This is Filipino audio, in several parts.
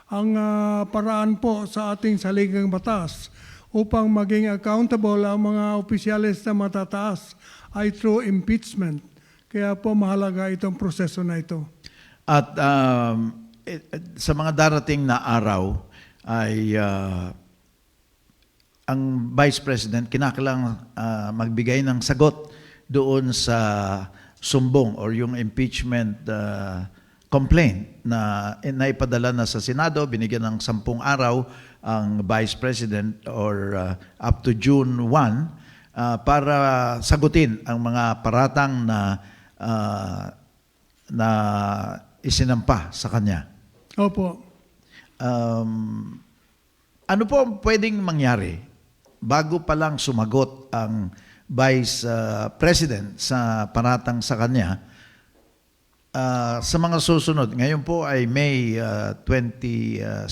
ang paraan po sa ating saligang batas upang maging accountable ang mga opisyalis na matataas ay through impeachment. Kaya po mahalaga itong proseso na ito. At sa mga darating na araw ay ang Vice President kinakailangan magbigay ng sagot doon sa sumbong or yung impeachment complaint na naipadala na sa Senado, binigyan ng 10 araw ang Vice President or up to June 1 para sagutin ang mga paratang na isinampa sa kanya. Opo. Ano po ang pwedeng mangyari bago pa lang sumagot ang Vice President sa paratang sa kanya? Sa mga susunod, ngayon po ay May 26,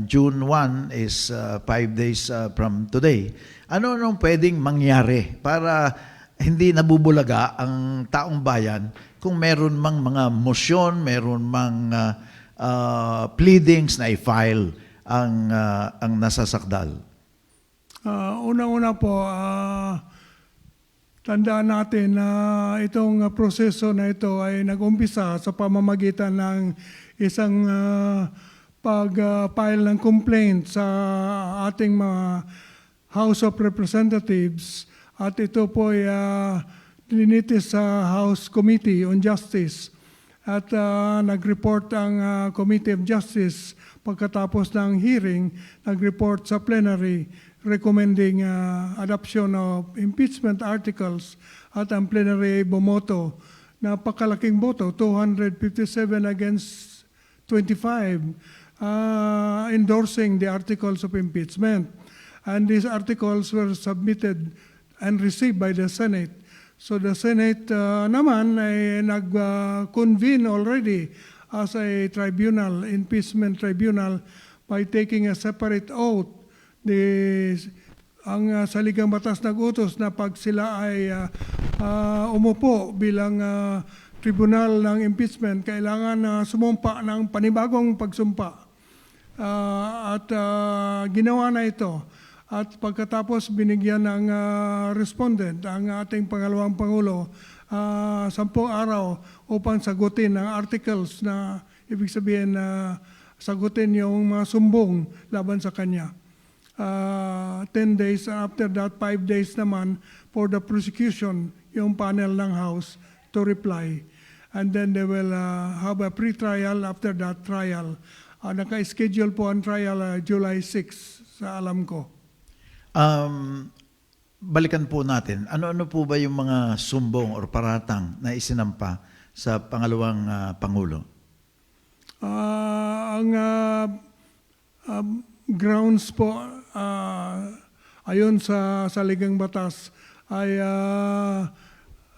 June 1 is 5 days from today. Ano-anong pwedeng mangyari para hindi nabubulaga ang taong bayan kung meron mang mga motion, meron mang pleadings na i-file ang nasasakdal? Unang-una po, tandaan natin na itong proseso na ito ay nag-umpisa sa pamamagitan ng isang pag-file ng complaint sa ating mga House of Representatives at ito po ay dinitis sa House Committee on Justice at nag-report ang Committee of Justice pagkatapos ng hearing, nag-report sa plenary recommending adoption of impeachment articles at ang plenary bumoto. Napakalaking boto, 257 against 25, endorsing the articles of impeachment. And these articles were submitted and received by the Senate. So the Senate naman ay nag-convene already as a tribunal, impeachment tribunal, by taking a separate oath. Ang saligang batas nag-utos na pag sila ay umupo bilang tribunal ng impeachment, kailangan sumumpa ng panibagong pagsumpa. At ginawa na ito. At pagkatapos binigyan ng respondent, ang ating pangalawang Pangulo, 10 araw upang sagutin ang articles na ibig sabihin na sagutin yung mga sumbong laban sa kanya. 10 days, after that 5 days naman for the prosecution, yung panel ng House to reply. And then they will have a pre-trial after that trial. Naka-schedule po ang trial July 6 sa alam ko. Balikan po natin, ano-ano po ba yung mga sumbong or paratang na isinampa sa pangalawang Pangulo? Ang grounds po ayon sa saligang batas ay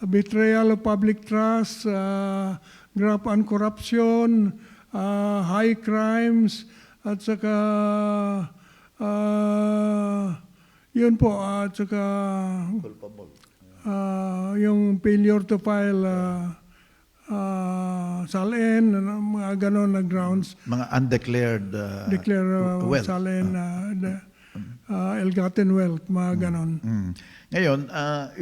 betrayal of public trust, graft and corruption, high crimes, at saka yun po, at saka yung failure to file SALN, mga ganon na grounds. Mga undeclared wealth. SALN, ill-gotten wealth, mga ganon. Ngayon,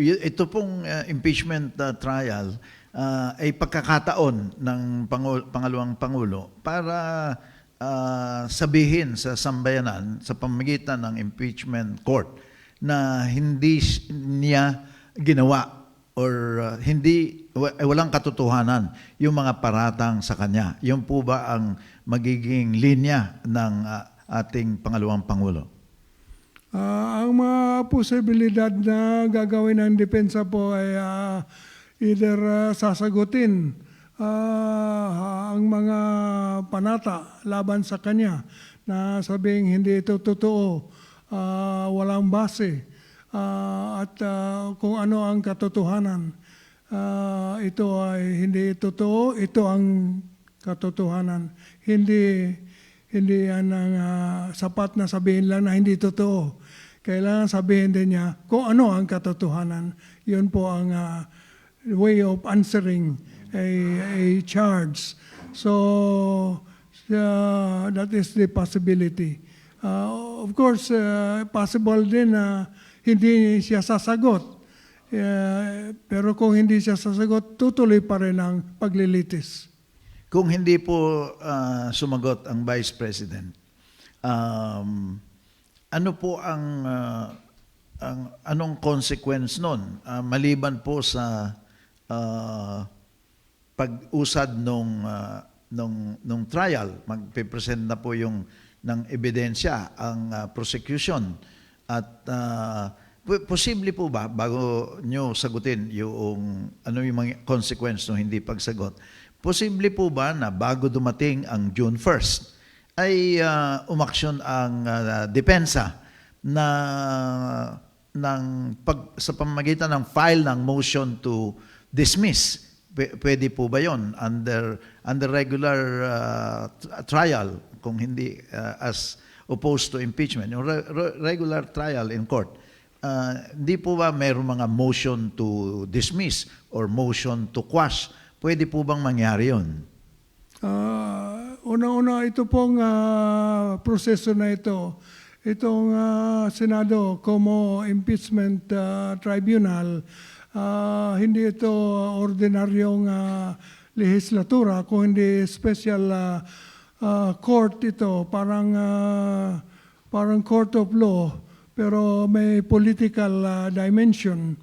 ito pong impeachment trial ay pagkakataon ng pangalawang Pangulo para sabihin sa sambayanan sa pamamagitan ng impeachment court na hindi niya ginawa or walang katotohanan yung mga paratang sa kanya. Yun po ba ang magiging linya ng ating pangalawang Pangulo? Ang mga posibilidad na gagawin ng depensa po ay either sasagutin ang mga panata laban sa kanya na sabing hindi ito totoo, walang base, at kung ano ang katotohanan. Ito ay hindi totoo, ito ang katotohanan. Hindi yan ang sapat na sabihin lang na hindi totoo. Kailangan sabihin din niya kung ano ang katotohanan. Yun po ang way of answering a charge. So That is the possibility. Of course, possible din na hindi siya sasagot. Pero kung hindi siya sasagot, tutuloy pa rin ang paglilitis. Kung hindi po sumagot ang Vice President, ano po ang anong consequence nun? Maliban po sa pag-usad nung trial, magpe-present na po yung ng ebidensya ang prosecution at posible po ba bago nyo sagutin yung ano yung mga consequence ng hindi pagsagot? Posible po ba na bago dumating ang June 1st ay umaksyon ang depensa na sa pamamagitan ng file ng motion to dismiss? Pwede po ba yon under regular trial kung hindi as opposed to impeachment, yung regular trial in court? Hindi po ba mayroong mga motion to dismiss or motion to quash? Pwede po bang mangyari yun? Una-una, ito pong proseso na ito, itong Senado como Impeachment Tribunal, hindi ito ordinaryong legislatura, kung hindi special court ito, parang court of law, pero may political dimension.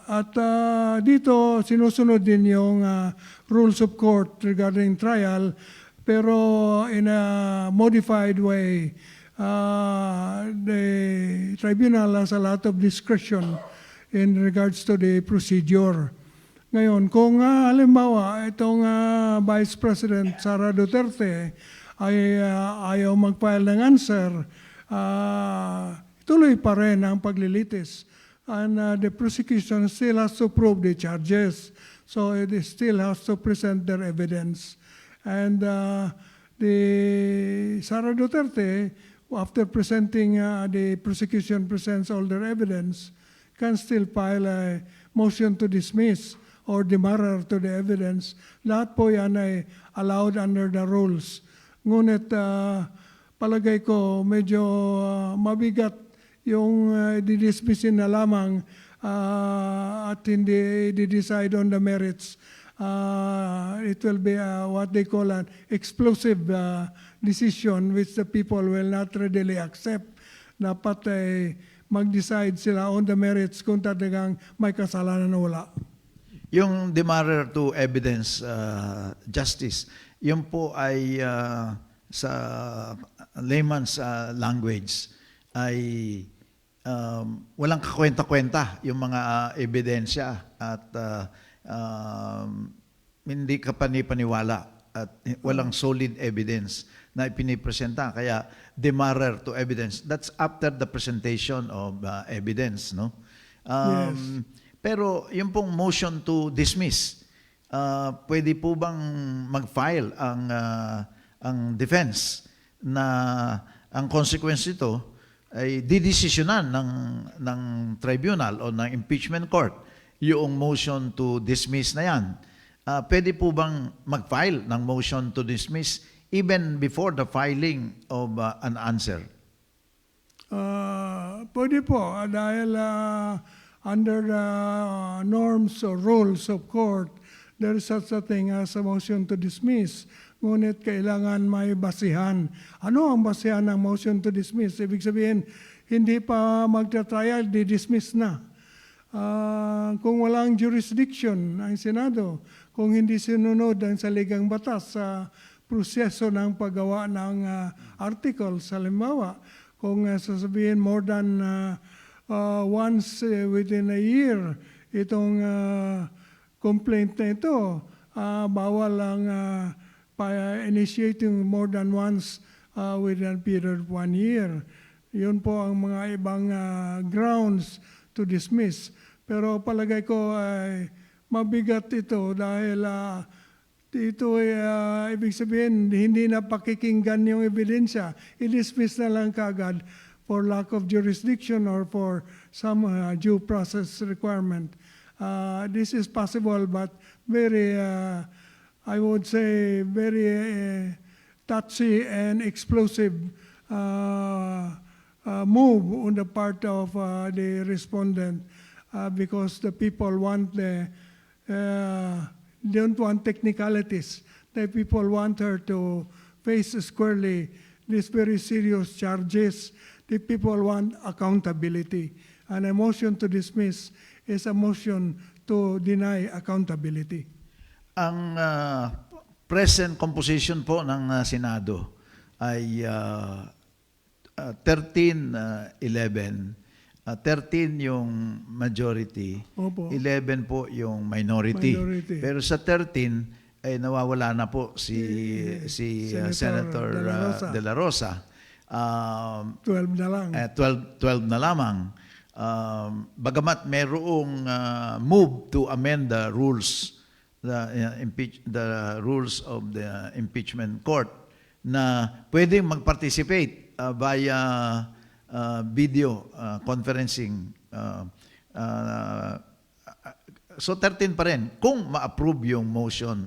At dito sinusunod din yung rules of court regarding trial, pero in a modified way. The tribunal has a lot of discretion in regards to the procedure. Ngayon, kung halimbawa itong Vice President Sara Duterte ay ayaw mag-file ng answer, tuloy pa rin ang paglilitis. And the prosecution still has to prove the charges. So it still has to present their evidence. And the Sara Duterte, after presenting, the prosecution presents all their evidence, can still file a motion to dismiss or demurrer to the evidence. Lahat po yan ay allowed under the rules. Ngunit palagay ko medyo mabigat yung didismissin na lamang at hindi di-decide on the merits. It will be what they call an explosive decision which the people will not readily accept. Dapat mag-decide sila on the merits kung talagang may kasalanan o wala. Yung demurrer to evidence justice, yun po ay sa layman's language ay walang kakwenta-kwenta yung mga ebidensya at hindi ka panipaniwala at walang solid evidence na ipinipresenta. Kaya demurrer to evidence, that's after the presentation of evidence, no? Yes. Pero yung pong motion to dismiss, pwede po bang mag-file ang defense na ang consequence nito ay didesisyonan ng tribunal o ng impeachment court yung motion to dismiss na yan? Pwede po bang mag-file ng motion to dismiss even before the filing of an answer? Pwede po, dahil under the norms or rules of court, there is such a thing as a motion to dismiss. Ngunit kailangan may basihan. Ano ang basihan ng motion to dismiss? Ibig sabihin, hindi pa magta-trial, di-dismiss na. Kung walang jurisdiction ang Senado, kung hindi sinunod ang saligang batas sa proseso ng paggawa ng articles, halimbawa, kung sasabihin more than once within a year, itong complaint na ito, bawal ang initiating more than once within a period of 1 year. Yun po ang mga ibang grounds to dismiss. Pero palagay ko ay mabigat ito dahil ito ay ibig sabihin hindi na pakikinggan yung ebidensya. I-dismiss na lang kaagad for lack of jurisdiction or for some due process requirement. This is possible but very I would say, very touchy and explosive move on the part of the respondent because the people don't want technicalities. The people want her to face squarely these very serious charges. The people want accountability. And a motion to dismiss is a motion to deny accountability. Ang present composition po ng Senado ay 13-11. 13 yung majority, Opo. 11 po yung minority. Minority. Pero sa 13 ay nawawala na po si Senator Senator De La Rosa. 12 na lang. 12 na lamang. Bagamat mayroong move to amend the rules, the rules of the impeachment court na pwedeng mag-participate via video conferencing. So 13 pa rin kung ma-approve yung motion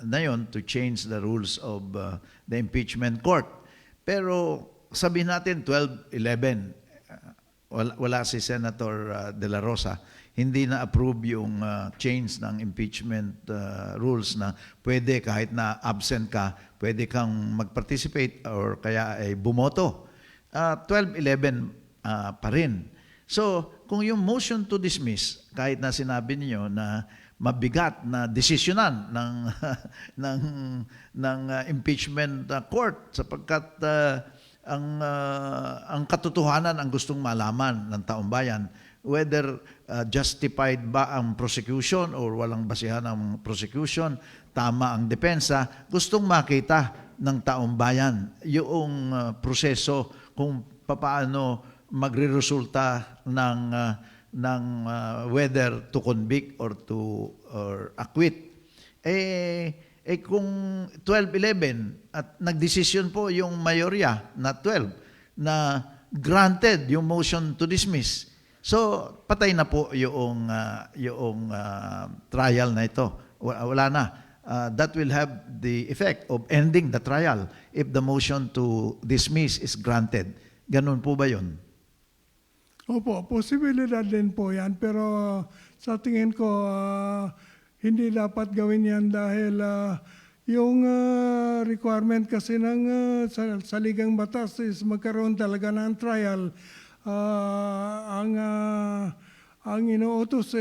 na yun to change the rules of the impeachment court. Pero sabihin natin 12-11, wala si Senator De La Rosa, hindi na approve yung change ng impeachment rules na pwede kahit na absent ka, pwede kang mag-participate or kaya ay bumoto. 12-11 pa rin. So, kung yung motion to dismiss, kahit na sinabi niyo na mabigat na desisyonan ng impeachment court sapagkat ang katotohanan ang gustong malaman ng taong bayan, whether justified ba ang prosecution or walang basihan ang prosecution, tama ang depensa, gustong makita ng taong bayan yung proseso kung paano magreresulta ng whether to convict or acquit. Kung 12-11 at nagdesisyon po yung mayorya na 12 na granted yung motion to dismiss, so patay na po yung trial na ito. Wala na. That will have the effect of ending the trial if the motion to dismiss is granted. Ganun po ba yun? Opo, posibilidad din po yan. Pero sa tingin ko, hindi dapat gawin yan dahil yung requirement kasi ng saligang batas is magkaroon talaga ng trial. Ang inuutos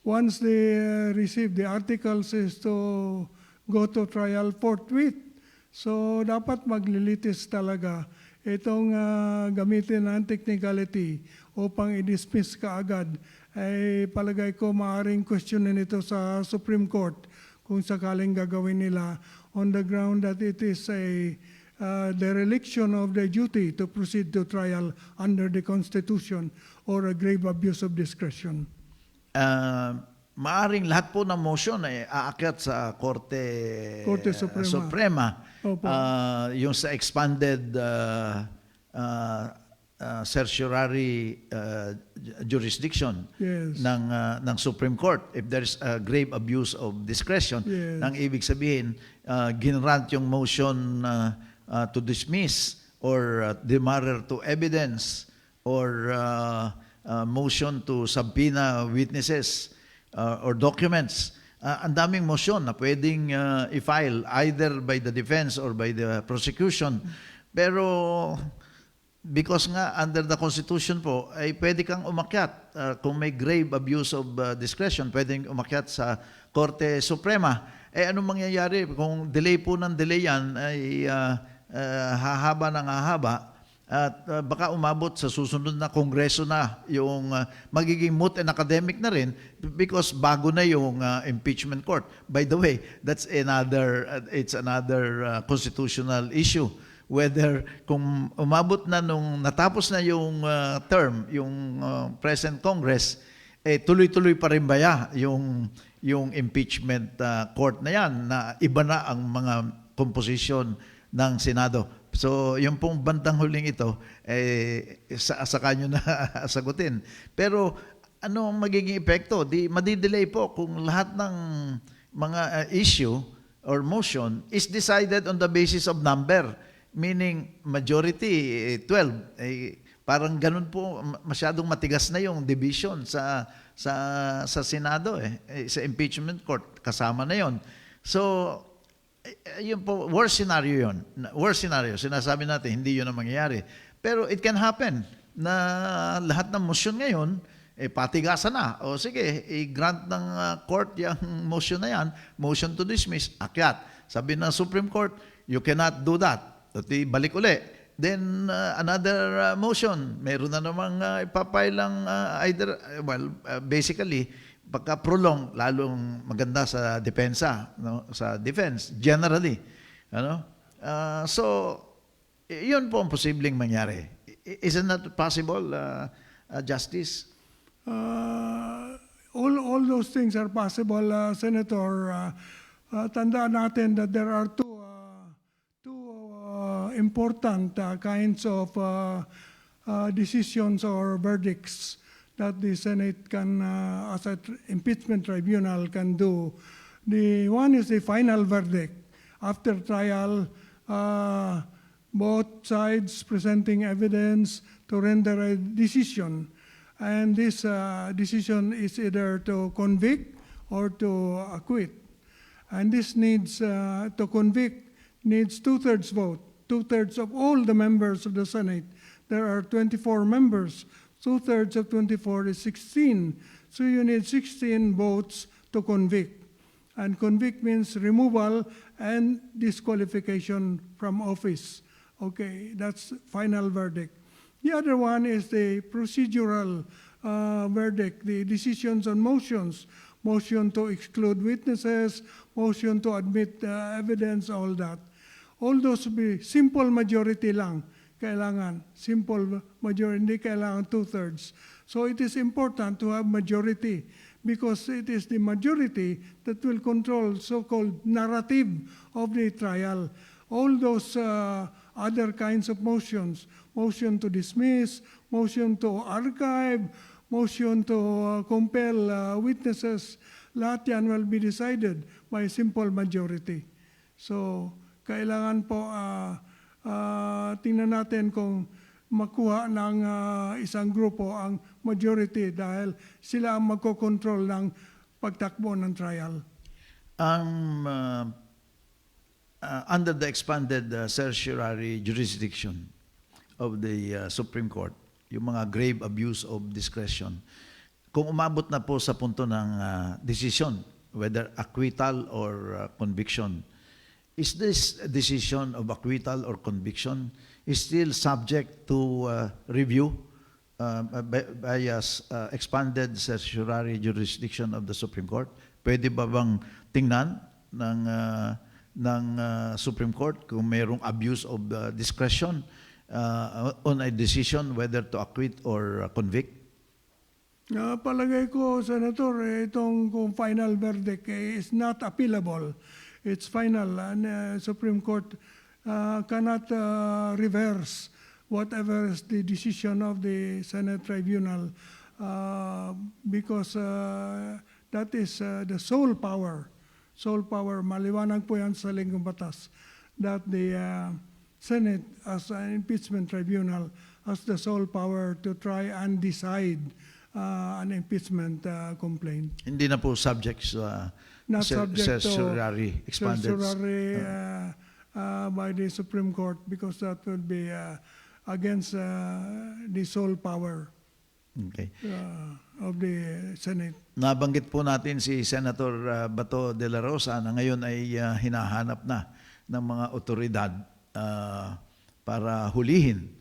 once they receive the articles is to go to trial forthwith. So dapat maglilitis talaga itong gamitin ng technicality upang i-dismiss kaagad. Ay palagay ko maaaring questionin ito sa Supreme Court kung sakaling gagawin nila on the ground that it is a dereliction of the duty to proceed to trial under the Constitution or a grave abuse of discretion. Maaring lahat po ng motion ay aakyat sa Korte Suprema. Yung sa expanded certiorari jurisdiction ng Supreme Court. If there's a grave abuse of discretion, nang ibig sabihin, ginrant yung motion to dismiss or demurrer to evidence or motion to subpoena witnesses or documents. Ang daming motion na pwedeng i-file either by the defense or by the prosecution. Pero because nga under the Constitution po, ay pwede kang umakyat. Kung may grave abuse of discretion, pwedeng umakyat sa Korte Suprema. Anong mangyayari kung delay po ng delay yan ay hahaba ng hahaba at baka umabot sa susunod na kongreso na yung magiging moot and academic na rin because bago na yung impeachment court. By the way, it's another constitutional issue. Whether kung umabot na nung natapos na yung term, yung present Congress, tuloy-tuloy pa rin ba yung impeachment court na yan na iba na ang mga composition ng Senado. So, yung pong bandang huling ito, sa kanyo na sagutin. Pero, ano ang magiging epekto? Madidelay po kung lahat ng issue or motion is decided on the basis of number, meaning majority 12. Parang ganun po, masyadong matigas na yung division sa Senado sa impeachment court kasama na yon. So yun po, worst scenario yun. Worst scenario, sinasabi natin hindi yun ang mangyayari. Pero it can happen na lahat ng motion ngayon patigasan na. O sige, i-grant ng court yung motion na yan, motion to dismiss, akyat. Sabi ng Supreme Court, you cannot do that. At balik uli. Then another motion, meron na namang ipapailang basically, pagka-prolong, lalong maganda sa depensa, no? Sa defense, generally. Ano? So, yun po ang posibleng mangyari. Isn't that possible, Justice? All those things are possible, Senator. Tandaan natin that there are two important kinds of decisions or verdicts that the Senate can, as an impeachment tribunal, can do. The one is the final verdict. After trial, both sides presenting evidence to render a decision. And this decision is either to convict or to acquit. And this needs, to convict, needs two-thirds vote, two-thirds of all the members of the Senate. There are 24 members. Two-thirds of 24 is 16. So you need 16 votes to convict. And convict means removal and disqualification from office. Okay, that's final verdict. The other one is the procedural verdict, the decisions on motions, motion to exclude witnesses, motion to admit evidence, all that. All those be simple majority lang. Kailangan simple majority, hindi kailangan two-thirds. So it is important to have majority because it is the majority that will control so-called narrative of the trial. All those other kinds of motions, motion to dismiss, motion to archive, motion to compel witnesses, lahat yan will be decided by simple majority. So, kailangan po tingnan natin kung makuha ng isang grupo ang majority dahil sila ang magkocontrol ng pagtakbo ng trial. Under the expanded certiorari jurisdiction of the Supreme Court, yung mga grave abuse of discretion, kung umabot na po sa punto ng decision, whether acquittal or conviction, is this decision of acquittal or conviction is still subject to review by expanded certiorari jurisdiction of the Supreme Court? Pwede ba bang tingnan ng Supreme Court kung mayroong abuse of discretion on a decision whether to acquit or convict? Palagay ko, Senator, itong kung final verdict is not appealable. It's final, and Supreme Court cannot reverse whatever is the decision of the Senate Tribunal because that is the sole power. Sole power, maliwanag po yan sa Linggong Batas, that the Senate as an impeachment tribunal has the sole power to try and decide an impeachment complaint. Hindi na po subject sa Not subject to certiorari expanded. certiorari by the Supreme Court because that would be against the sole power Okay. of the Senate. Nabanggit po natin si Senator Bato de la Rosa na ngayon ay hinahanap na ng mga otoridad para hulihin.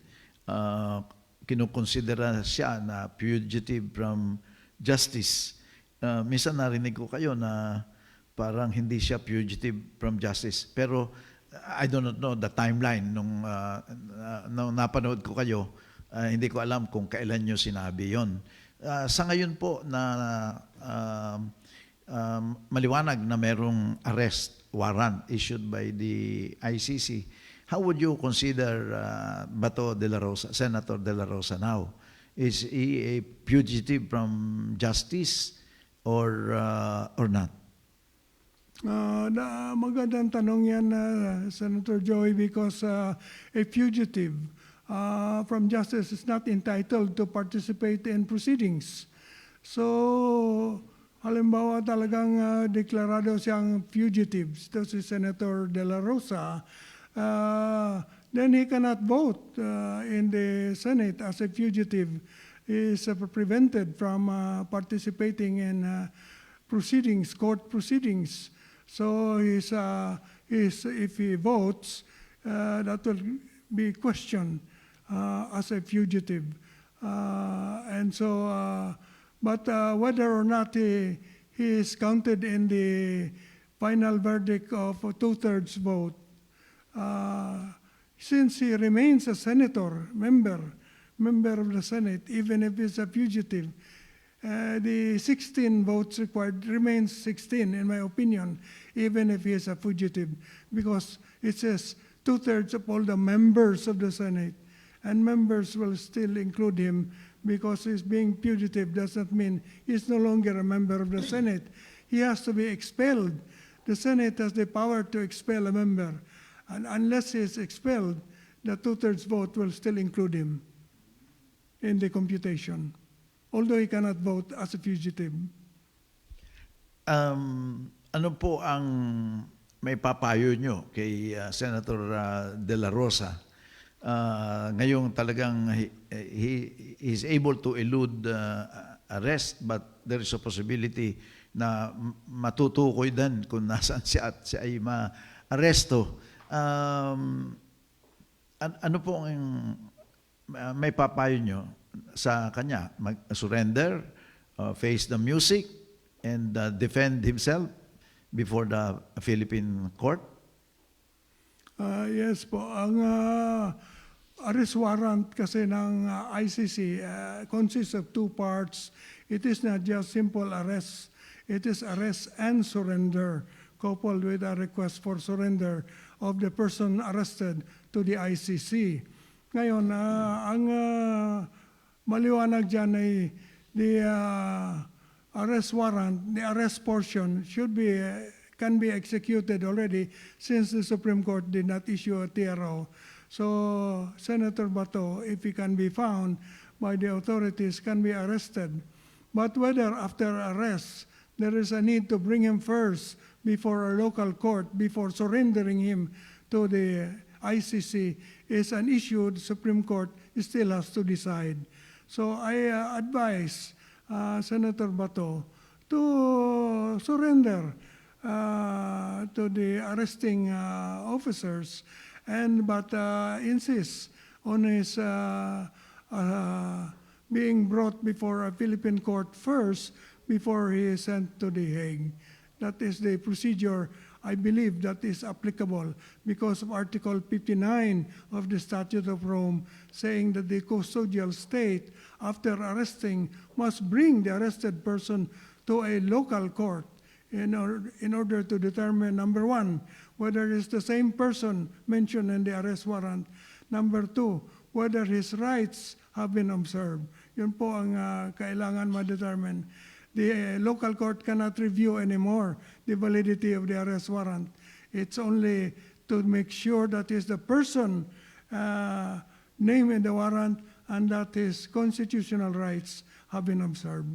Kinukonsidera siya na fugitive from justice. Minsan narinig ko kayo na parang hindi siya fugitive from justice. Pero I do not know the timeline nung napanood ko kayo. Hindi ko alam kung kailan nyo sinabi yon. Sa ngayon po na maliwanag na merong arrest warrant issued by the ICC, how would you consider Bato de la Rosa, Senator de la Rosa now? Is he a fugitive from justice or not? Magandang tanong yan, Senator Joey, because a fugitive from justice is not entitled to participate in proceedings. So, halimbawa talagang deklarado siyang fugitive, ito si Senator De La Rosa, then he cannot vote in the Senate as a fugitive. He is prevented from participating in proceedings, court proceedings. So if he votes, that will be questioned as a fugitive. But whether or not he is counted in the final verdict of a two-thirds vote, since he remains a senator, member of the Senate, even if he's a fugitive, the 16 votes required remains 16, in my opinion, even if he is a fugitive, because it says two-thirds of all the members of the Senate, and members will still include him because he's being fugitive does not mean he's no longer a member of the Senate. He has to be expelled. The Senate has the power to expel a member, and unless he is expelled, the two-thirds vote will still include him in the computation, although he cannot vote as a fugitive. Ano po ang may papayo nyo kay Senator De La Rosa? Ngayong talagang he is able to elude arrest, but there is a possibility na matutukoy din kung nasaan siya at siya ay ma-aresto. Ano po ang may papayo nyo sa kanya? Mag-surrender, face the music, and defend himself before the Philippine court? Yes po. Ang arrest warrant kasi ng ICC consists of two parts. It is not just simple arrest. It is arrest and surrender, coupled with a request for surrender of the person arrested to the ICC. Ngayon, ang maliwanag dyan ay the arrest warrant, the arrest portion can be executed already since the Supreme Court did not issue a TRO. So Senator Bato, if he can be found by the authorities, can be arrested. But whether after arrest there is a need to bring him first before a local court before surrendering him to the ICC is an issue the Supreme Court still has to decide. So I advise Senator Bato to surrender to the arresting officers, but insist on his being brought before a Philippine court first before he is sent to The Hague. That is the procedure I believe that is applicable because of Article 59 of the Statute of Rome saying that the custodial state, after arresting, must bring the arrested person to a local court in order to determine, number one, whether it's the same person mentioned in the arrest warrant. Number two, whether his rights have been observed. Yun po ang kailangan ma-determine. The local court cannot review anymore the validity of the arrest warrant. It's only to make sure that is the person named in the warrant and that his constitutional rights have been observed.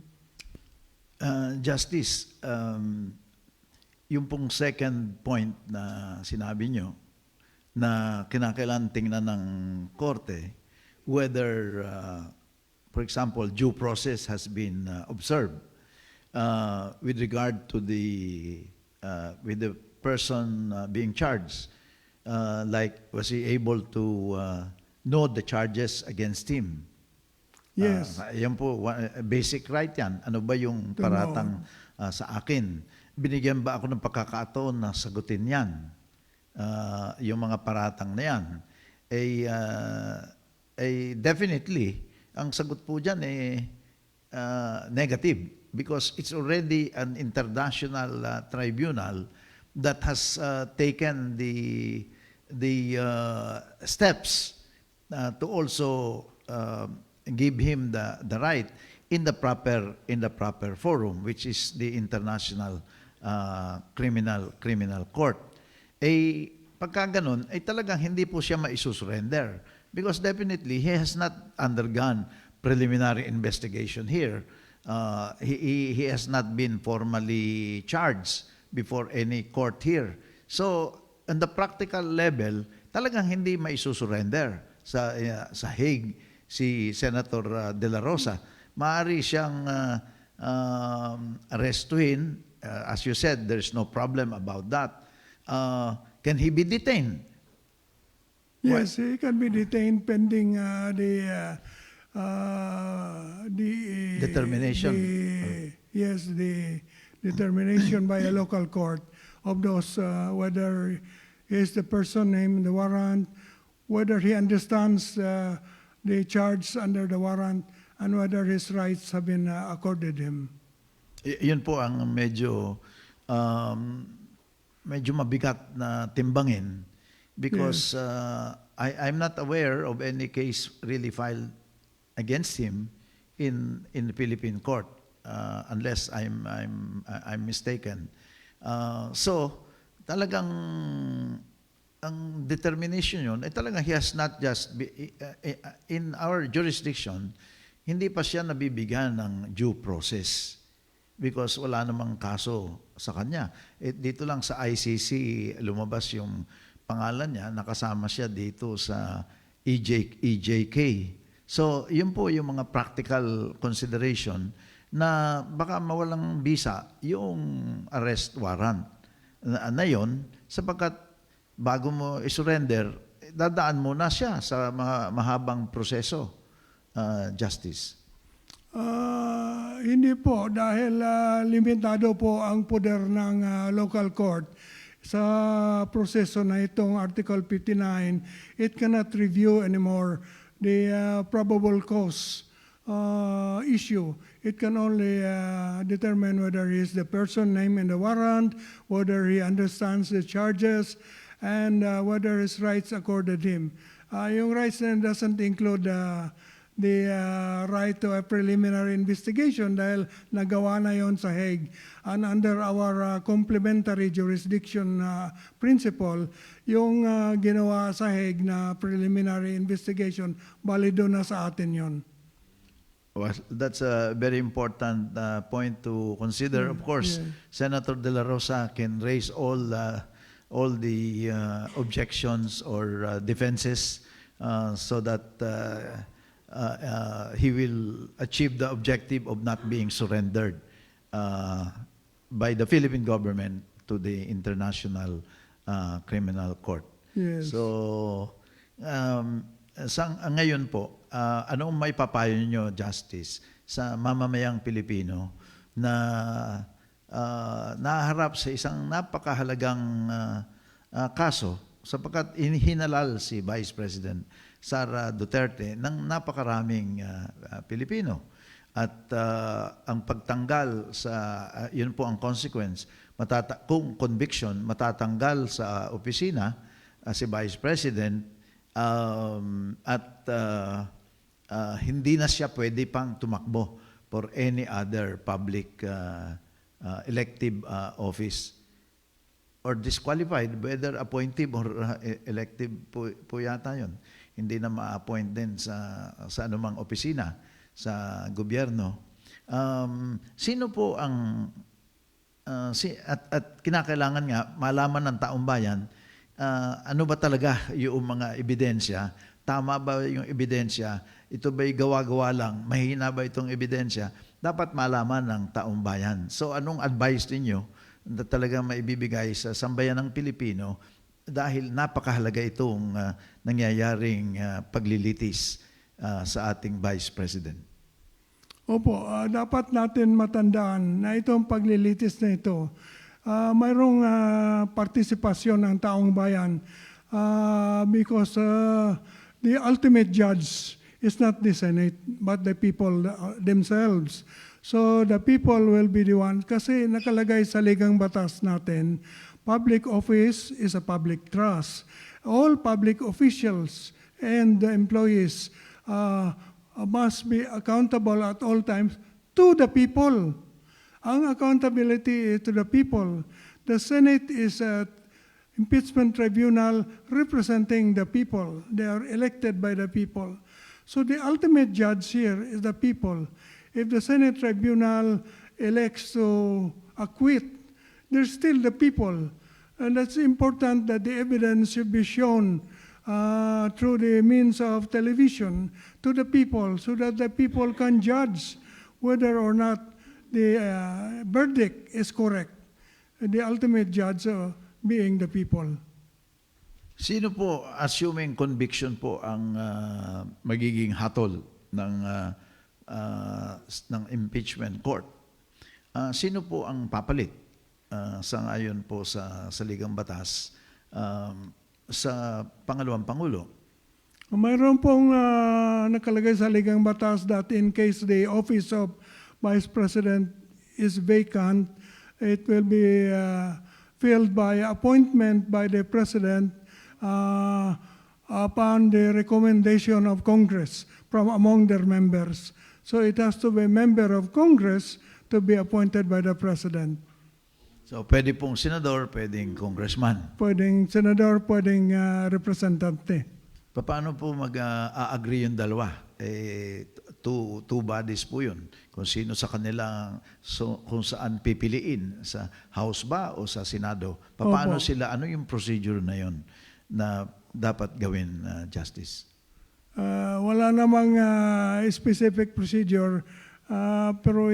Justice, yung pong second point na sinabi nyo na kinakailangan tingnan ng korte whether, for example, due process has been observed with regard to the person being charged. Like, was he able to know the charges against him? Yes. Yan po, basic right yan. Ano ba yung paratang sa akin? Binigyan ba ako ng pagkakataon na sagutin yan? Yung mga paratang na yan? Definitely, ang sagot po dyan negative because it's already an international tribunal that has taken the steps to also give him the right in the proper forum, which is the International criminal court. Pagka ganun, talagang hindi po siya maisusurrender because definitely he has not undergone preliminary investigation here. He has not been formally charged before any court here. So, on the practical level, talagang hindi maisusurrender sa Hague si Senator De La Rosa. Maaari siyang arrestuhin. As you said, there's no problem about that. Can he be detained? Yes, he can be detained pending the Determination. The determination by a local court of those whether he is the person named in the warrant, whether he understands the charge under the warrant, and whether his rights have been accorded him. Yun po ang medyo mabigat na timbangin because I'm not aware of any case really filed against him in the Philippine court unless I'm mistaken. So talagang ang determination yun ay talagang he has not just in our jurisdiction, hindi pa siya nabibigyan ng due process because wala namang kaso sa kanya. Dito lang sa ICC lumabas yung pangalan niya, nakasama siya dito sa EJK. So, yun po yung mga practical consideration na baka mawalang bisa yung arrest warrant na yun sapagkat bago mo isurrender, dadaan muna siya sa mga mahabang proseso, Justice. Hindi po dahil limitado po ang poder ng local court sa proseso na itong Article 59. It cannot review anymore the probable cause issue. It can only determine whether he is the person named in the warrant, whether he understands the charges, and whether his rights accorded him. Yung rights na doesn't include the right to a preliminary investigation dahil nagawa na yon sa Hague. And under our complementary jurisdiction principle, yung ginawa sa Hague na preliminary investigation, valido na sa atin yon. Well, that's a very important point to consider. Of course, Senator De La Rosa can raise all the objections or defenses so that he will achieve the objective of not being surrendered by the Philippine government to the International Criminal Court. Yes. So, ngayon po, anong may papayo niyo, Justice, sa mamamayang Pilipino na naharap sa isang napakahalagang kaso sapagkat hinalal si Vice President Sara Duterte ng napakaraming Pilipino. At ang pagtanggal sa, yun po ang consequence, kung conviction, matatanggal sa opisina si Vice President at hindi na siya pwede pang tumakbo for any other public elective office or disqualified, whether appointive or elective po yata yun. Hindi na ma-appoint din sa anumang opisina sa gobyerno. Sino po ang at kinakailangan nga malaman ng taong bayan ano ba talaga yung mga ebidensya? Tama ba yung ebidensya? Ito ba'y gawa-gawa lang? Mahina ba itong ebidensya? Dapat malaman ng taong bayan. So anong advice ninyo na talaga maibibigay sa sambayan ng Pilipino dahil napakahalaga itong nangyayaring paglilitis sa ating Vice President? Opo, dapat natin matandaan na itong paglilitis na ito, mayroong partisipasyon ng taong bayan because the ultimate judge is not the Senate but the people themselves. So the people will be the ones, kasi nakalagay sa ligang batas natin, public office is a public trust. All public officials and the employees must be accountable at all times to the people. Ang accountability is to the people. The Senate is a impeachment tribunal representing the people. They are elected by the people. So the ultimate judge here is the people. If the Senate tribunal elects to acquit, there's still the people. And that's important that the evidence should be shown through the means of television to the people so that the people can judge whether or not the verdict is correct. The ultimate judge being the people. Sino po, assuming conviction po ang magiging hatol ng impeachment court, sino po ang papalit sangayon po sa saligang batas sa pangalawang Pangulo? Mayroon pong nakalagay sa ligang batas that in case the office of Vice President is vacant, it will be filled by appointment by the President upon the recommendation of Congress from among their members. So it has to be a member of Congress to be appointed by the President. So pwede pong senador, pwedeng congressman. Pwedeng senador, pwedeng representante. Paano po mag-agree yung dalawa? Two bodies po yun. Kung sino sa kanila, kung saan pipiliin, sa House ba o sa Senado. Paano Opo. sila, ano yung procedure na yun na dapat gawin, Justice? Wala namang specific procedure, pero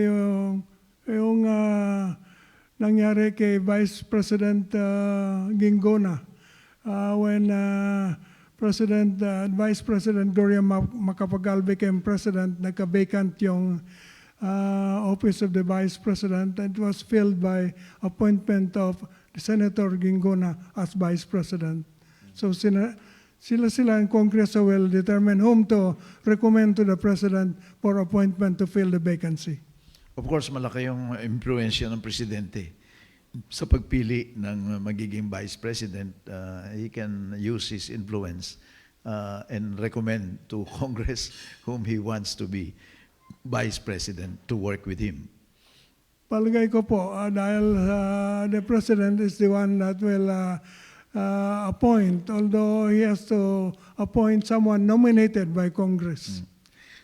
yung nangyari kay Vice President Gingona when Vice President Gloria Macapagal became President, nagka-vacant yung office of the Vice President. It was filled by appointment of Senator Gingona as Vice President. So sila in Congress will determine whom to recommend to the President for appointment to fill the vacancy. Of course, malaki yung impluensya ng Presidente sa pagpili ng magiging Vice President. He can use his influence and recommend to Congress whom he wants to be Vice President to work with him. Palagay ko po, dahil the President is the one that will appoint, although he has to appoint someone nominated by Congress.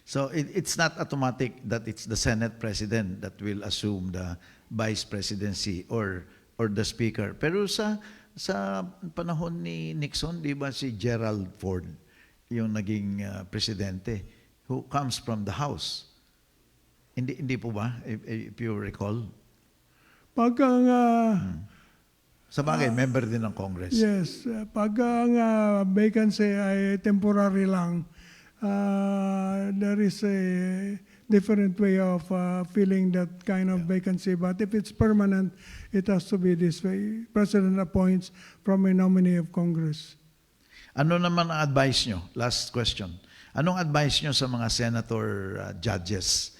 So it's not automatic that it's the Senate President that will assume the Vice Presidency or the Speaker. Pero sa panahon ni Nixon, di ba si Gerald Ford yung naging presidente who comes from the House? Hindi po ba, if you recall? Pag ang Sa bagay, member din ng Congress. yes, pag ang vacancy ay temporary lang, there is a different way of filling that kind of vacancy. But if it's permanent, it has to be this way. President appoints from a nominee of Congress. Ano naman ang advice nyo? Last question. Anong advice nyo sa mga senator judges,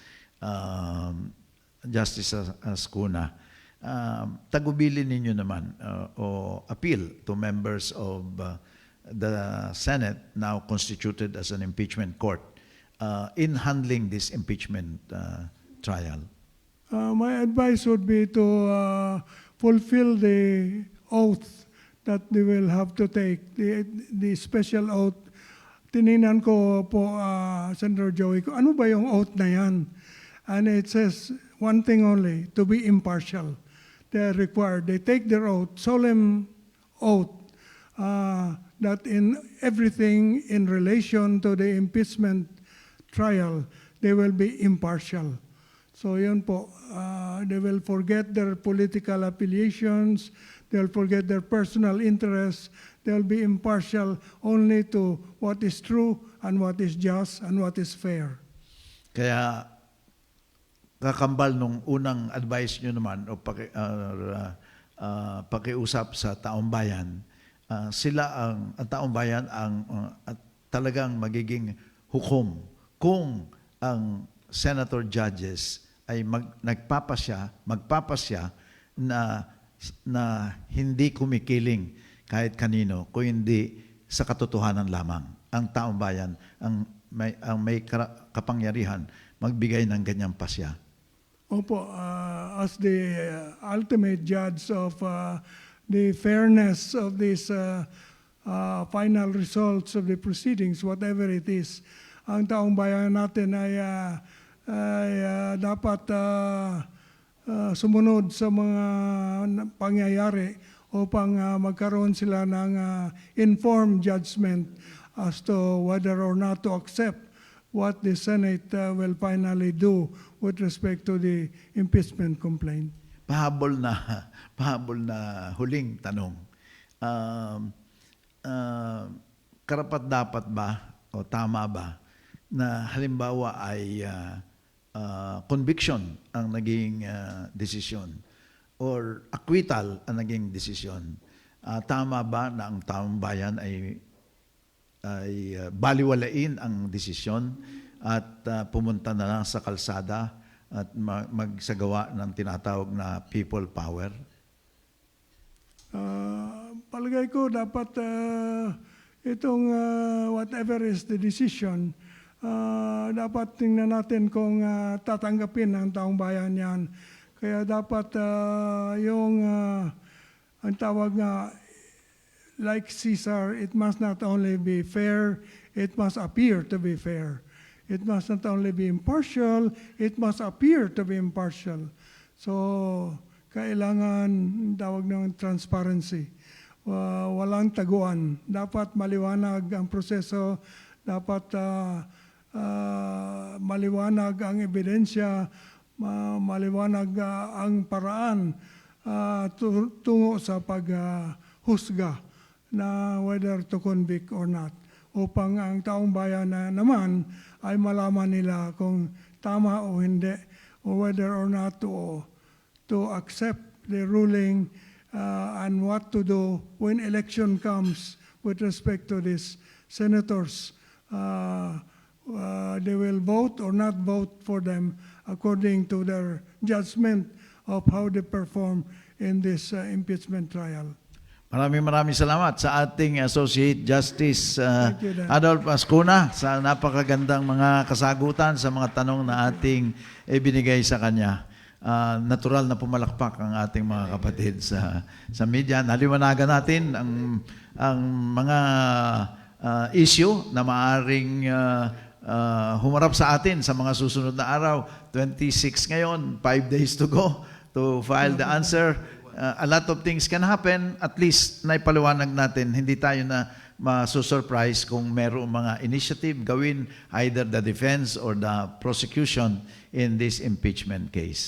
Justice Ascuna? Tagubilin ninyo naman o appeal to members of the Senate, now constituted as an impeachment court, in handling this impeachment trial? My advice would be to fulfill the oath that they will have to take, the special oath. Tinignan ko po, Senator Joey, ano ba yung oath na yan? And it says one thing only, to be impartial. They are required. They take their oath, solemn oath, that in everything in relation to the impeachment trial, they will be impartial. So yun po, they will forget their political affiliations, they'll forget their personal interests, they'll be impartial only to what is true and what is just and what is fair. Kaya kakambal nung unang advice nyo naman o pakiusap sa taong bayan, sila ang taong bayan ang talagang magiging hukom kung ang senator judges ay magpapasya na hindi kumikiling kahit kanino, kung hindi sa katotohanan lamang. Ang taong bayan ang may kapangyarihan magbigay ng ganyang pasya. Opo, as the ultimate judge of the fairness of these final results of the proceedings, whatever it is, ang taong bayan natin ay dapat sumunod sa mga pangyayari upang magkaroon sila ng informed judgment as to whether or not to accept what the Senate will finally do with respect to the impeachment complaint. Pahabol na huling tanong. Karapat-dapat ba o tama ba na halimbawa ay conviction ang naging desisyon or acquittal ang naging desisyon? Tama ba na ang taong bayan ay baliwalain ang desisyon at pumunta na lang sa kalsada at magsagawa ng tinatawag na people power? Palagay ko dapat itong whatever is the decision, dapat tingnan natin kung tatanggapin ng taong bayan yan. Kaya dapat ang tawag nga, like Caesar, it must not only be fair, it must appear to be fair. It must not only be impartial, it must appear to be impartial. So, kailangan tawag ng transparency. Walang taguan. Dapat maliwanag ang proseso, dapat maliwanag ang ebidensya, maliwanag ang paraan tungo sa paghusga na whether to convict or not, upang ang taong bayan na naman ay malaman nila kung tama o hindi, or whether or not to accept the ruling and what to do when election comes with respect to these senators. They will vote or not vote for them according to their judgment of how they perform in this impeachment trial. Maraming salamat sa ating Associate Justice Thank you, Dan. Adolf Ascuna sa napakagandang mga kasagutan sa mga tanong na ating ibinigay sa kanya. Natural na pumalakpak ang ating mga kapatid sa media. Naliwanagan natin ang mga issue na maaring humarap sa atin sa mga susunod na araw. 26 ngayon, 5 days to go to file the answer. A lot of things can happen. At least naipaliwanag natin, hindi tayo na masusurprise kung merong mga initiative gawin either the defense or the prosecution in this impeachment case.